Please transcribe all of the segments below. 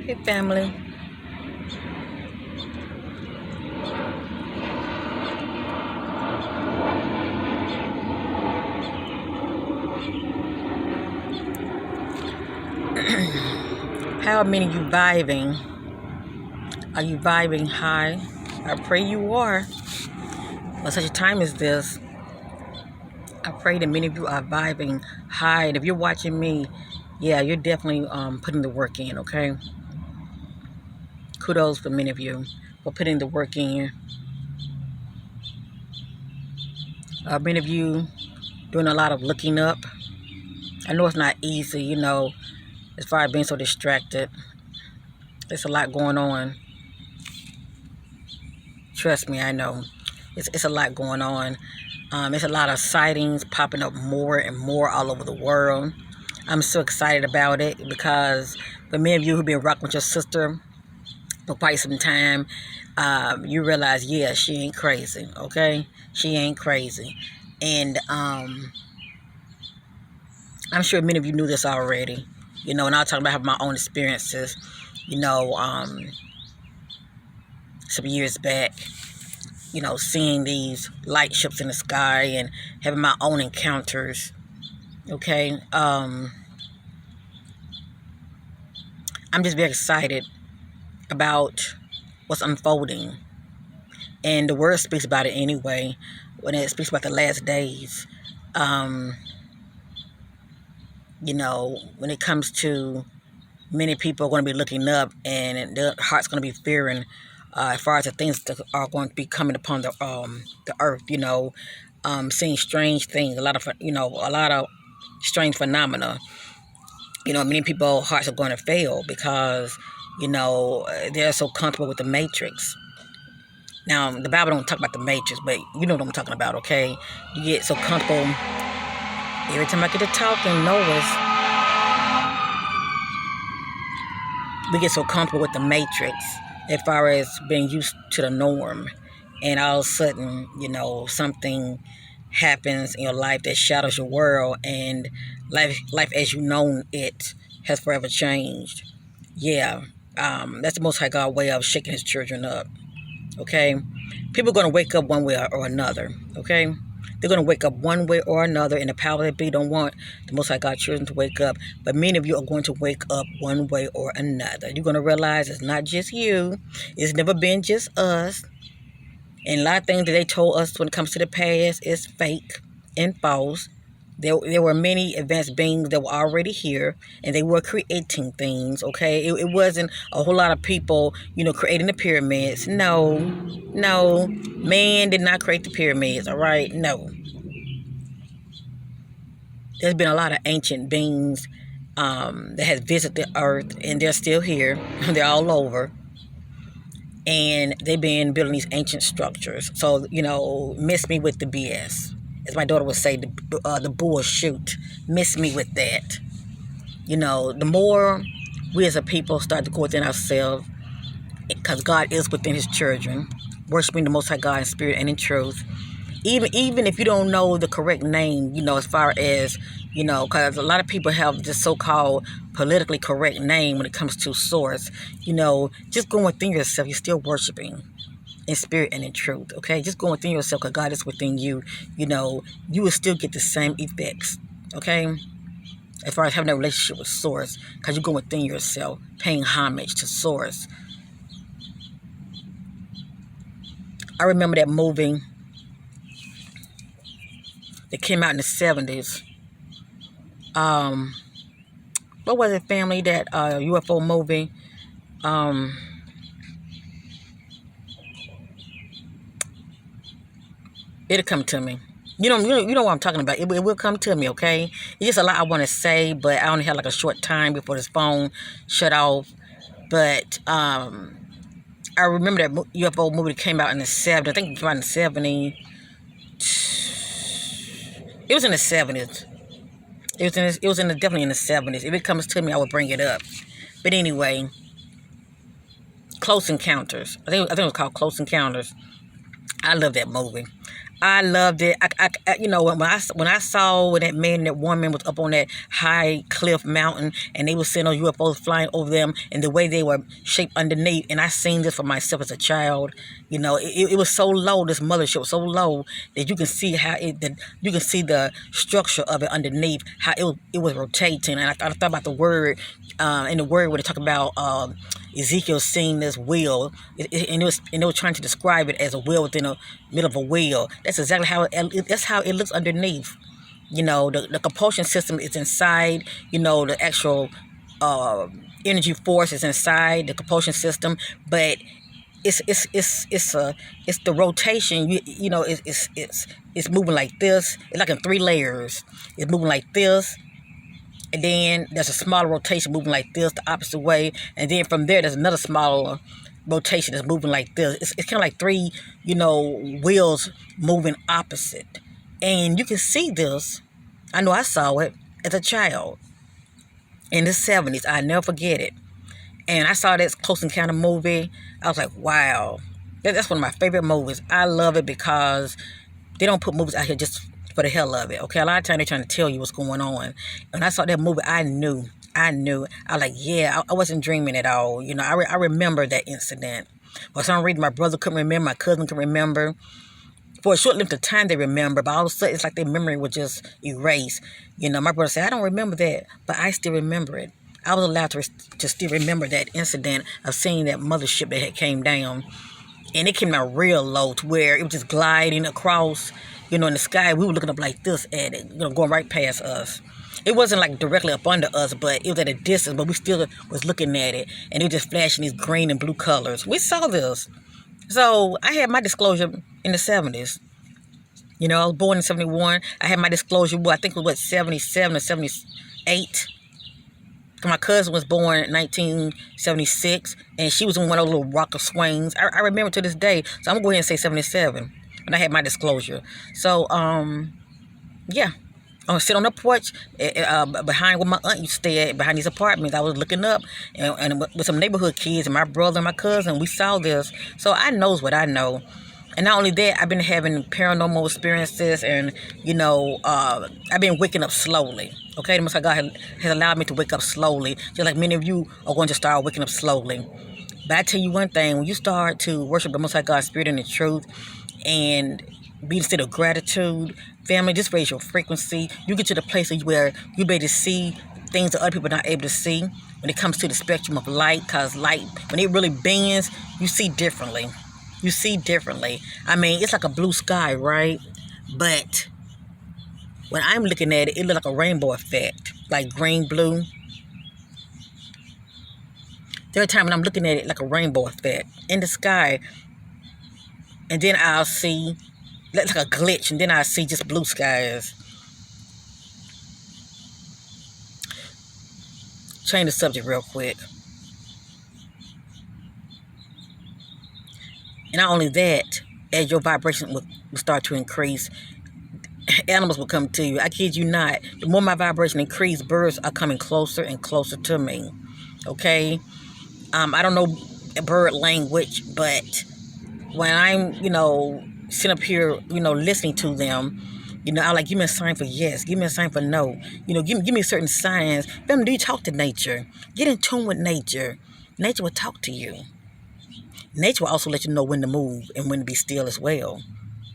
Hey, family. How many of you vibing? Are you vibing high? I pray you are. For such a time as this, I pray that many of you are vibing high. And if you're watching me, yeah, you're definitely putting the work in, okay? Kudos for many of you for putting the work in. Many of you doing a lot of looking up. I know it's not easy, as far as being so distracted. There's a lot going on. Trust me, I know. It's a lot going on. There's a lot of sightings popping up more and more all over the world. I'm so excited about it because for many of you who've been rocking with your sister for quite some time, you realize, yeah, she ain't crazy, okay? She ain't crazy. And I'm sure many of you knew this already, and I'll talk about my own experiences, some years back, seeing these light ships in the sky and having my own encounters, okay? I'm just very excited about what's unfolding. And the word speaks about it anyway, when it speaks about the last days. When it comes to many people are going to be looking up and their heart's going to be fearing as far as the things that are going to be coming upon the earth, seeing strange things, a lot of strange phenomena. Many people's hearts are going to fail because, they're so comfortable with the matrix. Now, the Bible don't talk about the matrix, but you know what I'm talking about, okay? You get so comfortable. Every time I get to talking, Noah's, we get so comfortable with the matrix as far as being used to the norm. And all of a sudden, something happens in your life that shatters your world, and life as you know it has forever changed. Yeah, that's the Most High God way of shaking his children up, okay? People are going to wake up one way or another, okay? They're going to wake up one way or another, and the power that be don't want the Most High God children to wake up. But many of you are going to wake up one way or another. You're going to realize it's not just you. It's never been just us. And a lot of things that they told us when it comes to the past is fake and false. There were many advanced beings that were already here, and they were creating things, okay? It wasn't a whole lot of people, creating the pyramids. No. Man did not create the pyramids, all right? No. There's been a lot of ancient beings that has visited the earth, and they're still here. They're all over. And they've been building these ancient structures. So, miss me with the BS. As my daughter would say, the bullshit. Miss me with that. The more we as a people start to go within ourselves, because God is within his children, worshiping the Most High God in spirit and in truth. Even if you don't know the correct name, as far as, because a lot of people have this so-called politically correct name when it comes to source, just go within yourself. You're still worshiping in spirit and in truth, okay? Just go within yourself because God is within you. You will still get the same effects, okay? As far as having a relationship with source, because you go within yourself, paying homage to source. I remember that movie that came out in the 70s. What was it, family? That UFO movie. It'll come to me. You know what I'm talking about. It will come to me, okay? It's just a lot I want to say, but I only have like a short time before this phone shut off. But I remember that UFO movie that came out in the 70s. I think it came out in the 70s. It was in the 70s. It was definitely in the 70s. If it comes to me, I will bring it up. But anyway, Close Encounters. I think it was called Close Encounters. I love that movie. I loved it. When I saw when that man and that woman was up on that high cliff mountain, and they were seeing those UFOs flying over them, and the way they were shaped underneath, and I seen this for myself as a child. It was so low. This mothership was so low that you can see you can see the structure of it underneath, how it was rotating. And I thought about the word, in the word when they talk about Ezekiel seeing this wheel, and it was trying to describe it as a wheel within a middle of a wheel. That's exactly how it looks underneath. The propulsion system is inside. The actual energy force is inside the propulsion system, but it's the rotation. It's moving like this. It's like in 3 layers. It's moving like this. And then there's a smaller rotation moving like this, the opposite way. And then from there, there's another smaller rotation that's moving like this. It's kind of like 3, wheels moving opposite. And you can see this. I know I saw it as a child in the 70s. I never forget it. And I saw that Close Encounter movie. I was like, wow. That's one of my favorite movies. I love it because they don't put movies out here just for the hell of it. Okay, a lot of times they're trying to tell you what's going on. When I saw that movie, I knew. I was like, yeah, I wasn't dreaming at all. I remember that incident. For some reason, my brother couldn't remember, my cousin couldn't remember. For a short length of time, they remember, but all of a sudden, it's like their memory was just erased. My brother said, I don't remember that, but I still remember it. I was allowed to still remember that incident of seeing that mothership that had came down. And it came down real low to where it was just gliding across, in the sky. We were looking up like this at it, going right past us. It wasn't like directly up under us, but it was at a distance, but we still was looking at it. And it was just flashing these green and blue colors. We saw this. So I had my disclosure in the 70s. I was born in 71. I had my disclosure, I think it was 77 or 78. My cousin was born in 1976, and she was in one of those little rocker swings. I remember to this day, so I'm going to go ahead and say 77, when I had my disclosure. So, yeah. I was sitting on the porch behind where my aunt used to stay at, behind these apartments. I was looking up, and with some neighborhood kids, and my brother and my cousin, we saw this. So I knows what I know. And not only that, I've been having paranormal experiences, and, I've been waking up slowly. Okay, the Most High God has allowed me to wake up slowly, just like many of you are going to start waking up slowly. But I tell you one thing, when you start to worship the Most High God's Spirit and the truth, and be in a state of gratitude, family, just raise your frequency. You get to the place where you're able to see things that other people are not able to see when it comes to the spectrum of light, because light, when it really bends, you see differently. You see differently. I mean, it's like a blue sky, right? But when I'm looking at it, it looks like a rainbow effect, like green, blue. There are times when I'm looking at it like a rainbow effect in the sky, and then I'll see like a glitch, and then I'll see just blue skies. Change the subject real quick. And not only that, as your vibration will start to increase, animals will come to you. I kid you not. The more my vibration increases, birds are coming closer and closer to me. Okay? I don't know bird language, but when I'm, sitting up here, listening to them, I like, give me a sign for yes, give me a sign for no. Give me certain signs. Family, do you talk to nature? Get in tune with nature. Nature will talk to you. Nature will also let you know when to move and when to be still as well.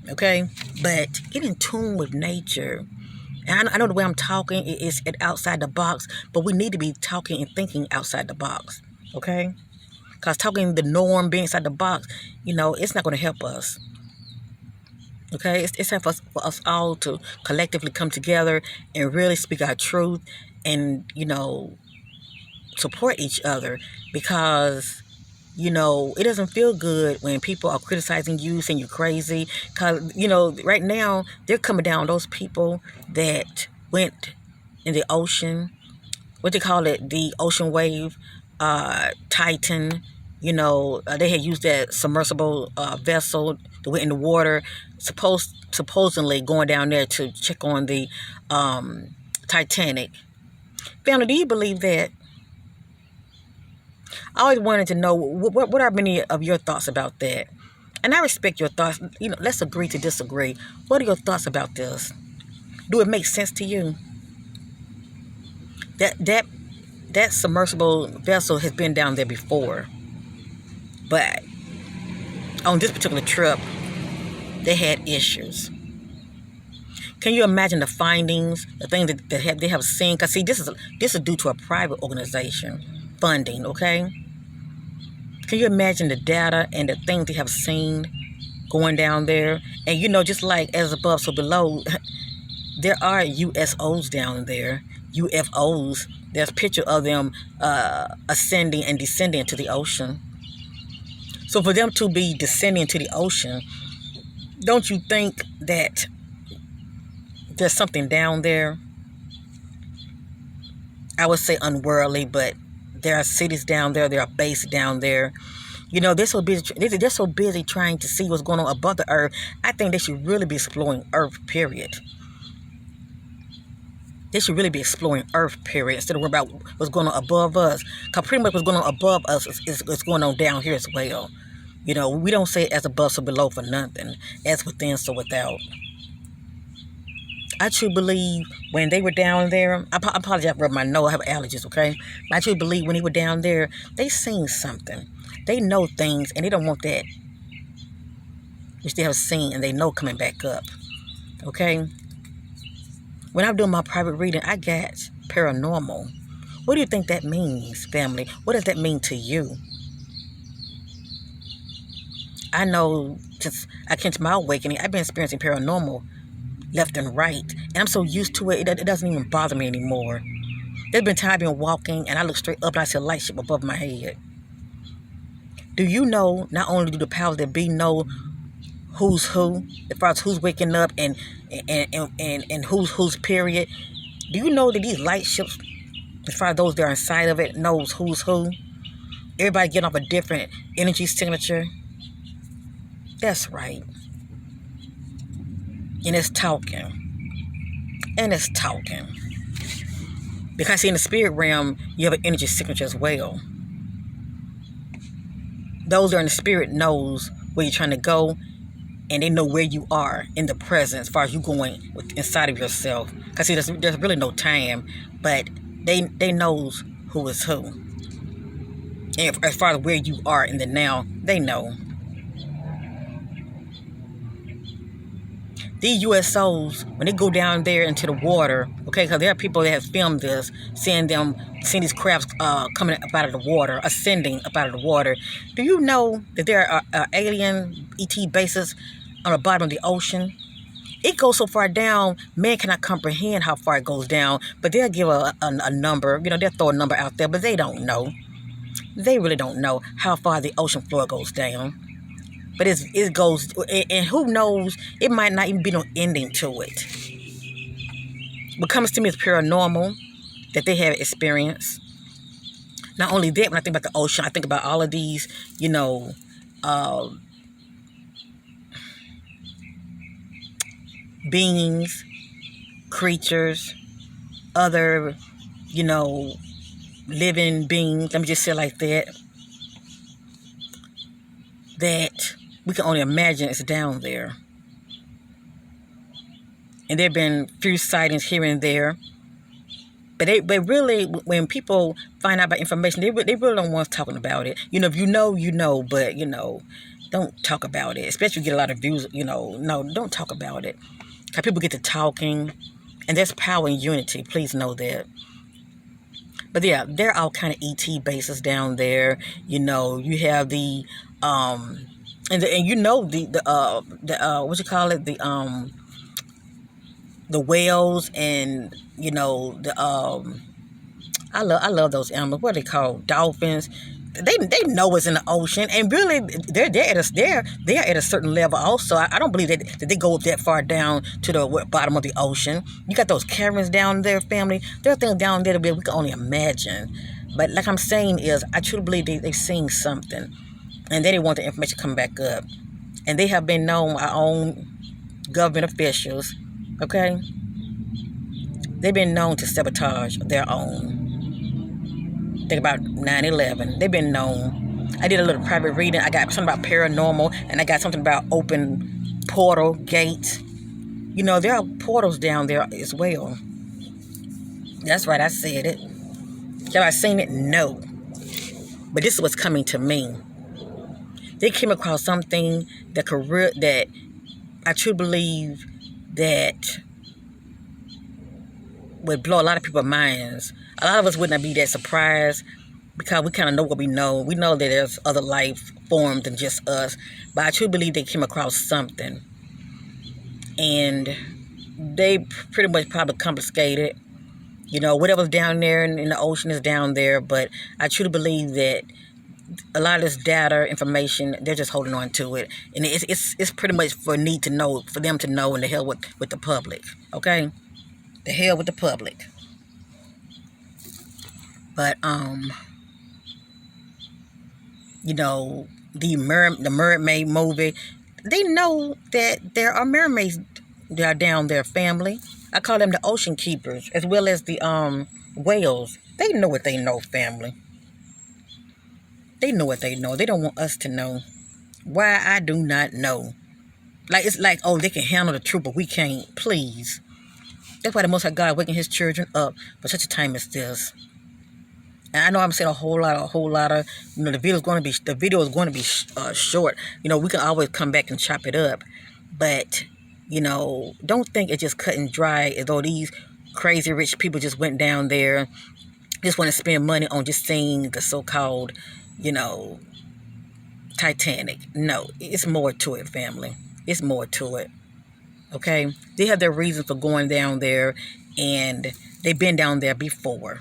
Okay? But get in tune with nature. And I know the way I'm talking is outside the box, but we need to be talking and thinking outside the box. Okay? Because talking the norm, being inside the box, it's not going to help us. Okay? It's time for us all to collectively come together and really speak our truth and, support each other, because it doesn't feel good when people are criticizing you, saying you're crazy. Because, right now, they're coming down those people that went in the ocean, what they call it, the ocean wave, Titan. They had used that submersible vessel that went in the water, supposedly going down there to check on the Titanic. Family, do you believe that? I always wanted to know, what are many of your thoughts about that? And I respect your thoughts. Let's agree to disagree. What are your thoughts about this? Do it make sense to you? That submersible vessel has been down there before, but on this particular trip, they had issues. Can you imagine the findings, the things that they have seen? Because see, this is due to a private organization funding. Okay, can you imagine the data and the things they have seen going down there? And just like as above, so below, there are USOs down there, UFOs. There's a picture of them ascending and descending into the ocean. So for them to be descending into the ocean, don't you think that there's something down there? I would say unworldly, but there are cities down there. There are bases down there. They're so busy trying to see what's going on above the earth. I think they should really be exploring Earth, period. They should really be exploring Earth, period, instead of worrying about what's going on above us. Because pretty much what's going on above us is going on down here as well. We don't say as above, so below for nothing. As within, so without. I truly believe when they were down there, I apologize for my nose, I have allergies, okay? But I truly believe when they were down there, they seen something. They know things, and they don't want that, which they have seen, and they know coming back up, okay? When I'm doing my private reading, I got paranormal. What do you think that means, family? What does that mean to you? I know since I came to my awakening, I've been experiencing paranormal left and right. And I'm so used to it, it doesn't even bother me anymore. There's been times I've been walking and I look straight up and I see a light ship above my head. Do you know, not only do the powers that be know who's who, as far as who's waking up and who's period, do you know that these light ships, as far as those that are inside of it, knows who's who? Everybody getting off a different energy signature. That's right. And it's talking. Because see, in the spirit realm, you have an energy signature as well. Those that are in the spirit knows where you're trying to go, and they know where you are in the present as far as you going inside of yourself. Because see, there's really no time, but they knows who is who. And as far as where you are in the now, they know. These USOs, when they go down there into the water, okay, because there are people that have filmed this, seeing these crabs coming up out of the water, ascending up out of the water. Do you know that there are alien ET bases on the bottom of the ocean? It goes so far down, man cannot comprehend how far it goes down, but they'll give a number, they'll throw a number out there, but they don't know. They really don't know how far the ocean floor goes down. But it goes, and who knows, it might not even be no ending to it. What comes to me is paranormal, that they have experienced. Not only that, when I think about the ocean, I think about all of these, beings, creatures, other, living beings, let me just say it like that we can only imagine it's down there. And there have been few sightings here and there. But they really, when people find out about information, they really don't want us talking about it. If you know, but, don't talk about it. Especially if you get a lot of views, no, don't talk about it. Because people get to talking, and there's power in unity. Please know that. But yeah, there are all kind of ET bases down there. You have the and what you call it, the whales, and I love those animals. What are they called? Dolphins. They know what's in the ocean, and really they're at a certain level. Also, I don't believe that they go that far down to the bottom of the ocean. You got those caverns down there, family. There are things down there that we can only imagine. But like I'm saying is, I truly believe they've seen something, and they didn't want the information to come back up. And they have been known, our own government officials, okay? They've been known to sabotage their own. Think about 9/11. They've been known I did a little private reading. I got something about paranormal, and I got something about open portal gate. You know, there are portals down there as well. That's right, I said it. Have I seen it? No. But this is what's coming to me. They came across something that I truly believe that would blow a lot of people's minds. A lot of us would not be that surprised because we kind of know what we know. We know that there's other life forms than just us. But I truly believe they came across something. And they pretty much probably confiscated. You know, whatever's down there in the ocean is down there. But I truly believe that a lot of this data, information, they're just holding on to it. And it's pretty much for them to know, and the hell with the public. Okay? The hell with the public. But, you know, the mermaid movie, they know that there are mermaids that are down there, family. I call them the ocean keepers, as well as the whales. They know what they know, family. They know what they know. They don't want us to know. Why, I do not know. Like, it's like, oh, they can handle the truth, but we can't. Please. That's why the Most High God waking His children up for such a time as this. And I know I'm saying a whole lot of, you know, the video is going to be short. You know, we can always come back and chop it up. But, you know, don't think it's just cut and dry as though these crazy rich people just went down there, just want to spend money on just seeing the so-called, you know, Titanic. No, it's more to it, family. It's more to it. Okay? They have their reasons for going down there, and they've been down there before.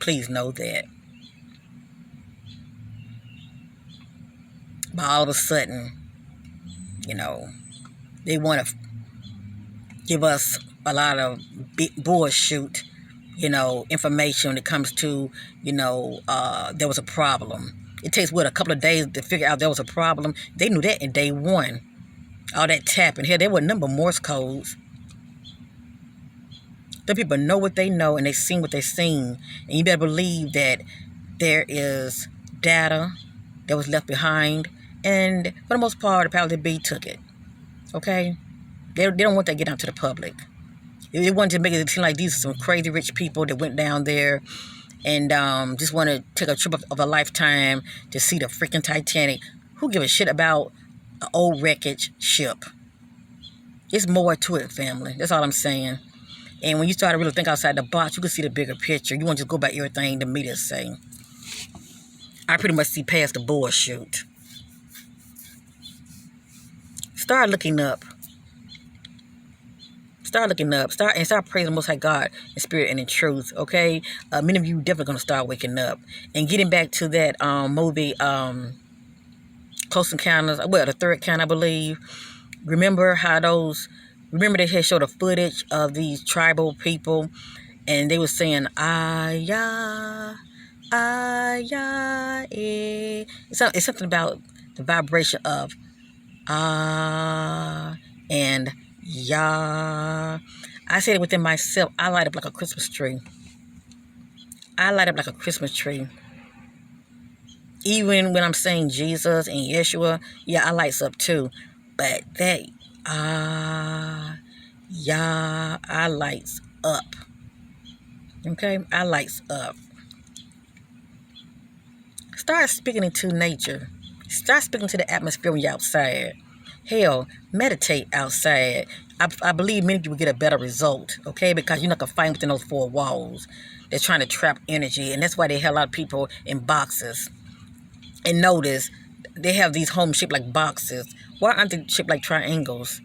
Please know that. But all of a sudden, you know, they want to give us a lot of bullshit, you know, information when it comes to, you know, there was a problem. It takes, a couple of days to figure out there was a problem. They knew that in day one. All that tapping. Here, there were a number of Morse codes. The people know what they know, and they seen what they seen. And you better believe that there is data that was left behind. And for the most part, the powers that be took it. Okay? They don't want that to get out to the public. They wanted to make it seem like these are some crazy rich people that went down there and just want to take a trip of a lifetime to see the freaking Titanic. Who give a shit about an old wreckage ship? It's more to it, family. That's all I'm saying. And when you start to really think outside the box, you can see the bigger picture. You won't just go by everything the media say. I pretty much see past the bullshit. Start looking up. Start looking up. Start praising the Most High God in spirit and in truth. Okay? Many of you definitely going to start waking up. And getting back to that movie, Close Encounters, well, the third kind, I believe. Remember they had showed a footage of these tribal people, and they were saying, "Aya, aya, eh." It's something about the vibration of ah and ya. I said it within myself. I light up like a Christmas tree. I light up like a Christmas tree. Even when I'm saying Jesus and Yeshua, yeah, I lights up too. But that yeah, I lights up. Okay? I lights up. Start speaking into nature. Start speaking to the atmosphere when you're outside. Hell, meditate outside. I believe many people get a better result, okay? Because you're not going to fight within those four walls. They're trying to trap energy, and that's why they have a lot of people in boxes. And notice, they have these homes shaped like boxes. Why aren't they shaped like triangles?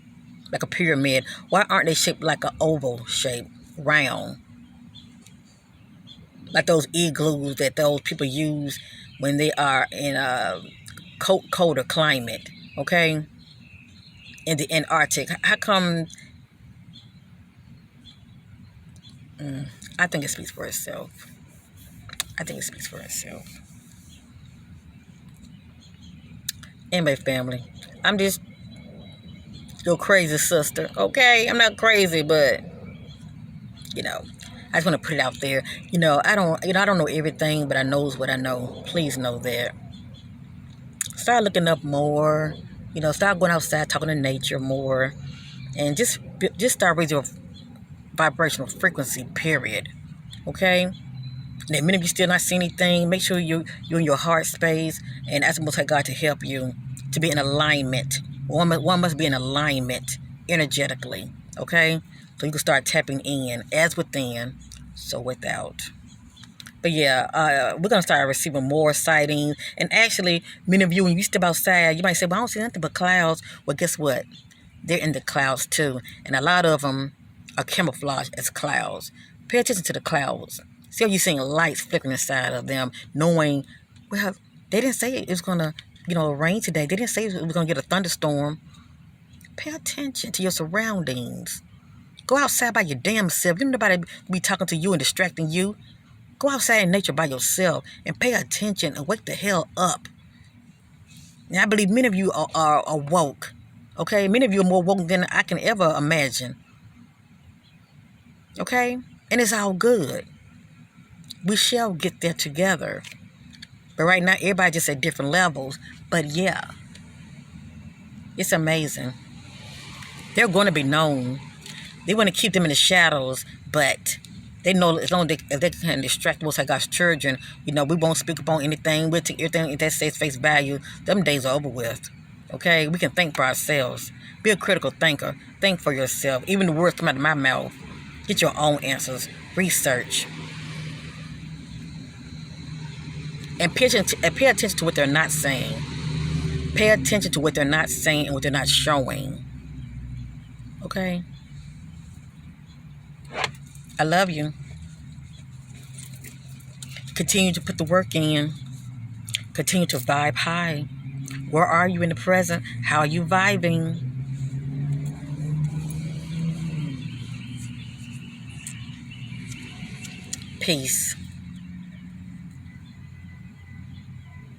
Like a pyramid? Why aren't they shaped like an oval shape? Round? Like those igloos that those people use when they are in a colder climate, okay? In the Antarctic. How come? I think it speaks for itself. I think it speaks for itself. Anyway, family, I'm just your crazy sister, okay? I'm not crazy, but you know, I just want to put it out there. I don't know everything, but I knows what I know. Please know that. Start looking up more. Start going outside, talking to nature more, and just start raising your vibrational frequency. Period. Okay. And if many of you still not see anything, make sure you're in your heart space and ask the Most High God to help you to be in alignment. One must be in alignment energetically. Okay. So you can start tapping in as within, so without. But yeah, we're going to start receiving more sightings. And actually, many of you, when you step outside, you might say, well, I don't see nothing but clouds. Well, guess what? They're in the clouds too. And a lot of them are camouflaged as clouds. Pay attention to the clouds. See how you're seeing lights flickering inside of them, knowing, well, they didn't say it was going to, rain today. They didn't say it was going to get a thunderstorm. Pay attention to your surroundings. Go outside by your damn self. You don't nobody be talking to you and distracting you. Go outside in nature by yourself and pay attention and wake the hell up. Now, I believe many of you are awoke. Okay? Many of you are more woke than I can ever imagine. Okay? And it's all good. We shall get there together. But right now, everybody just at different levels. But yeah, it's amazing. They're going to be known. They want to keep them in the shadows, but they know as long as they can distract Most High God's children, we won't speak upon anything. We'll take everything that says face value. Them days are over with. Okay? We can think for ourselves. Be a critical thinker. Think for yourself. Even the words come out of my mouth. Get your own answers. Research. And pay attention to what they're not saying. Pay attention to what they're not saying and what they're not showing. Okay? I love you. Continue to put the work in. Continue to vibe high. Where are you in the present? How are you vibing? Peace.